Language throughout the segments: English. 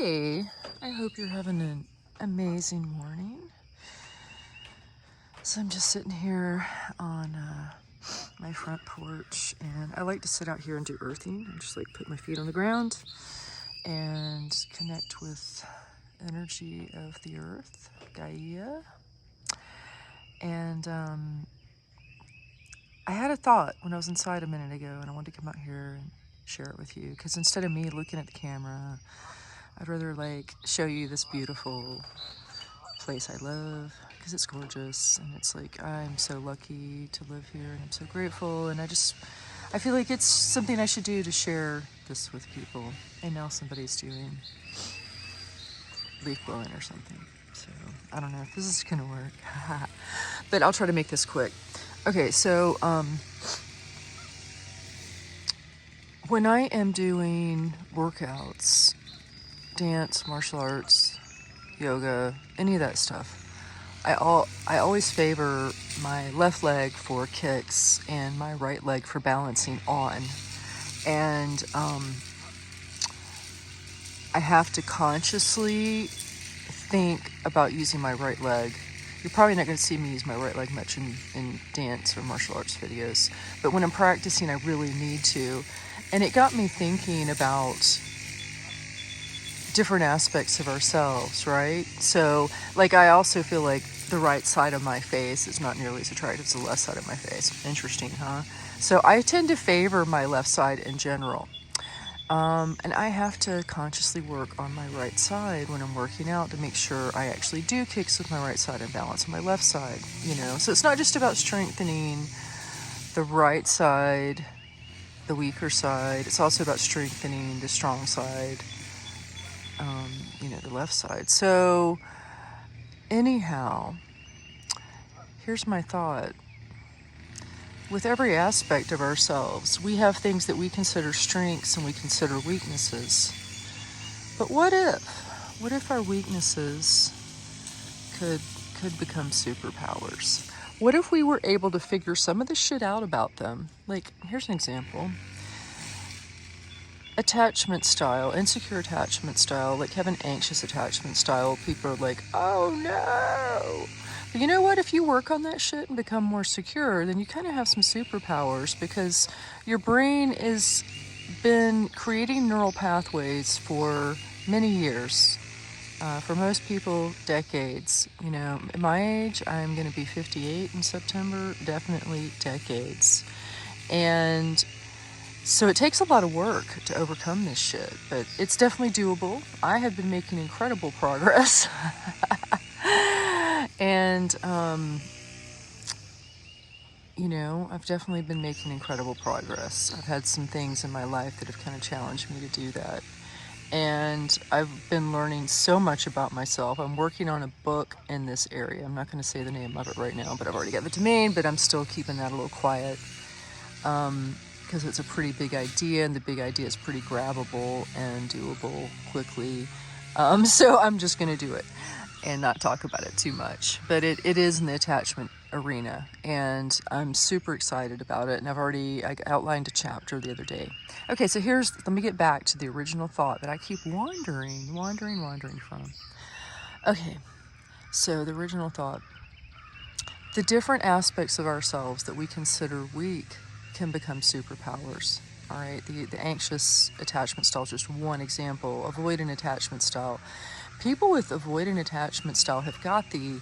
Hey, I hope you're having an amazing morning. So I'm just sitting here on my front porch, and I like to sit out here and do earthing. I just like put my feet on the ground and connect with energy of the earth, Gaia. And I had a thought when I was inside a minute ago, and I wanted to come out here and share it with you, because instead of me looking at the camera, I'd rather like show you this beautiful place I love, because it's gorgeous, and it's like I'm so lucky to live here, and I'm so grateful, and I feel like it's something I should do to share this with people. And now somebody's doing leaf blowing or something, so I don't know if this is gonna work. But I'll try to make this quick. Okay, so when I am doing workouts, dance, martial arts, yoga, any of that stuff, I always favor my left leg for kicks and my right leg for balancing on. And I have to consciously think about using my right leg. You're probably not going to see me use my right leg much in dance or martial arts videos, but when I'm practicing, I really need to. And it got me thinking about different aspects of ourselves, right? So, like, I also feel like the right side of my face is not nearly as attractive as the left side of my face. Interesting, huh? So I tend to favor my left side in general. And I have to consciously work on my right side when I'm working out to make sure I actually do kicks with my right side and balance on my left side, you know? So it's not just about strengthening the right side, the weaker side. It's also about strengthening the strong side, the left side. So anyhow, here's my thought. With every aspect of ourselves, we have things that we consider strengths and we consider weaknesses. But what if our weaknesses could become superpowers? What if we were able to figure some of the shit out about them? Like, here's an example. Attachment style, insecure attachment style, like have an anxious attachment style. People are like, oh no. But you know what? If you work on that shit and become more secure, then you kind of have some superpowers, because your brain has been creating neural pathways for many years. For most people, decades. You know, at my age, I'm going to be 58 in September, definitely decades. And so it takes a lot of work to overcome this shit, but it's definitely doable. I have been making incredible progress. And, I've definitely been making incredible progress. I've had some things in my life that have kind of challenged me to do that. And I've been learning so much about myself. I'm working on a book in this area. I'm not going to say the name of it right now, but I've already got the domain, but I'm still keeping that a little quiet. Because it's a pretty big idea, and the big idea is pretty grabbable and doable quickly. So I'm just going to do it and not talk about it too much. But it is in the attachment arena, and I'm super excited about it. And I outlined a chapter the other day. Okay, so let me get back to the original thought that I keep wandering from. Okay, so the original thought. The different aspects of ourselves that we consider weak can become superpowers. All right, the anxious attachment style is just one example. Avoidant attachment style. People with avoidant attachment style have got the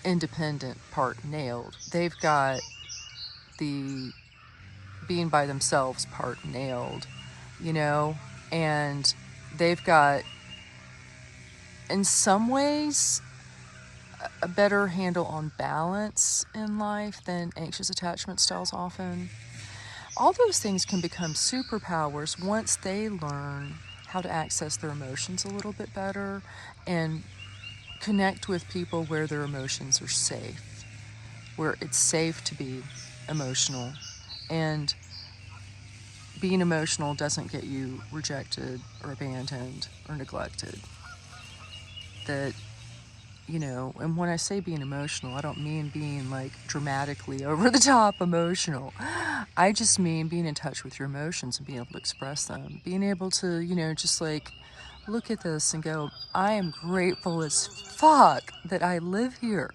independent part nailed. They've got the being by themselves part nailed, and they've got, in some ways, a better handle on balance in life than anxious attachment styles often. All those things can become superpowers once they learn how to access their emotions a little bit better and connect with people where their emotions are safe, where it's safe to be emotional, and being emotional doesn't get you rejected or abandoned or neglected. And when I say being emotional, I don't mean being like dramatically over the top emotional. I just mean being in touch with your emotions and being able to express them. Being able to, just like look at this and go, I am grateful as fuck that I live here.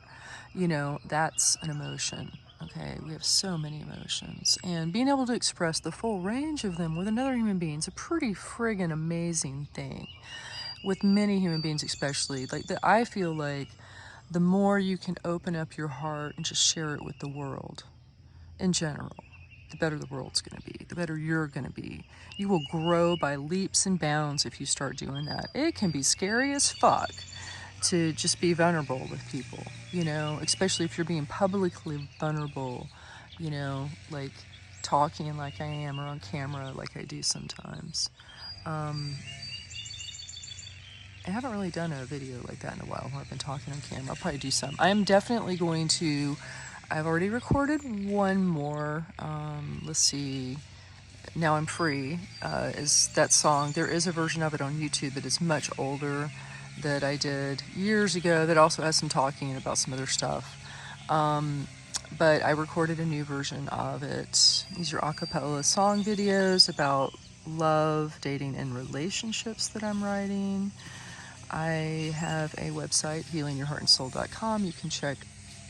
You know, that's an emotion. Okay, we have so many emotions, and being able to express the full range of them with another human being is a pretty friggin' amazing thing. With many human beings, especially, like that, I feel like the more you can open up your heart and just share it with the world in general, the better the world's going to be, the better you're going to be. You will grow by leaps and bounds if you start doing that. It can be scary as fuck to just be vulnerable with people, you know, especially if you're being publicly vulnerable, you know, like talking like I am or on camera like I do sometimes. I haven't really done a video like that in a while where I've been talking on camera. I'll probably do some. I am definitely going to, I've already recorded one more. Let's see, Now I'm Free is that song. There is a version of it on YouTube that is much older that I did years ago that also has some talking about some other stuff. But I recorded a new version of it. These are a cappella song videos about love, dating, and relationships that I'm writing. I have a website, healingyourheartandsoul.com. You can check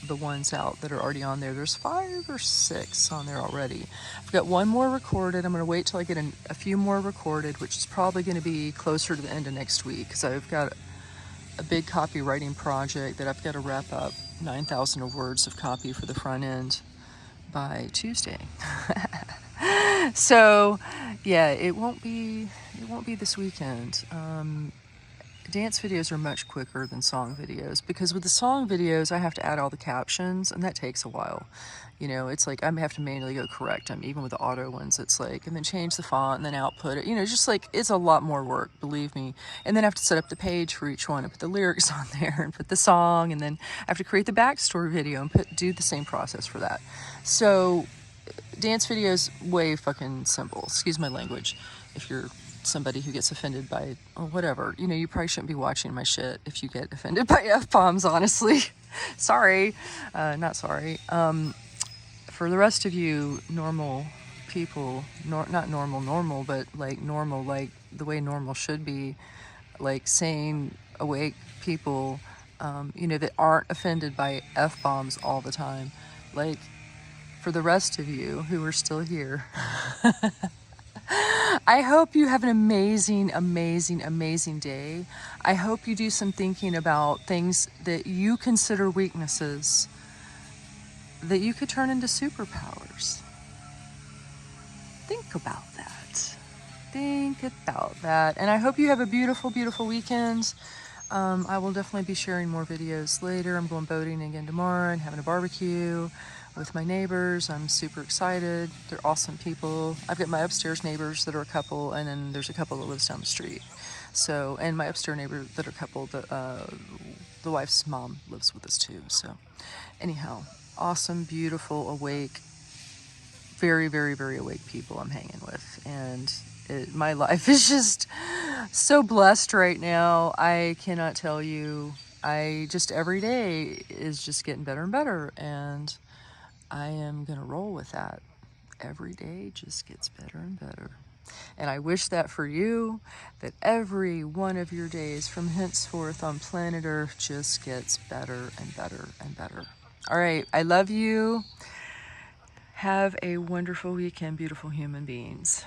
the ones out that are already on there. There's 5 or 6 on there already. I've got one more recorded. I'm going to wait till I get a few more recorded, which is probably going to be closer to the end of next week, because I've got a big copywriting project that I've got to wrap up 9,000 words of copy for the front end by Tuesday. So yeah, it won't be this weekend. Dance videos are much quicker than song videos, because with the song videos I have to add all the captions, and that takes a while. You know, it's like I have to manually go correct them, even with the auto ones. It's like, and then change the font and then output it. You know, just like, it's a lot more work, believe me. And then I have to set up the page for each one and put the lyrics on there and put the song, and then I have to create the backstory video and do the same process for that. So dance videos, way fucking simple. Excuse my language if you're somebody who gets offended by, or whatever, you know, you probably shouldn't be watching my shit if you get offended by F-bombs, honestly. Sorry. Not sorry. For the rest of you normal people, not normal, but like normal, like the way normal should be, like sane, awake people, you know, that aren't offended by F-bombs all the time. Like, for the rest of you who are still here, I hope you have an amazing, amazing, amazing day. I hope you do some thinking about things that you consider weaknesses that you could turn into superpowers. Think about that. Think about that. And I hope you have a beautiful, beautiful weekend. I will definitely be sharing more videos later. I'm going boating again tomorrow and having a barbecue with my neighbors. I'm super excited. They're awesome people. I've got my upstairs neighbors that are a couple, and then there's a couple that lives down the street. So, and my upstairs neighbor that are a couple, the wife's mom lives with us too. So anyhow, awesome, beautiful, awake, very, very, very awake people I'm hanging with. And my life is just so blessed right now. I cannot tell you. Every day is just getting better and better, and I am going to roll with that. Every day just gets better and better. And I wish that for you, that every one of your days from henceforth on planet Earth just gets better and better and better. All right, I love you. Have a wonderful weekend, beautiful human beings.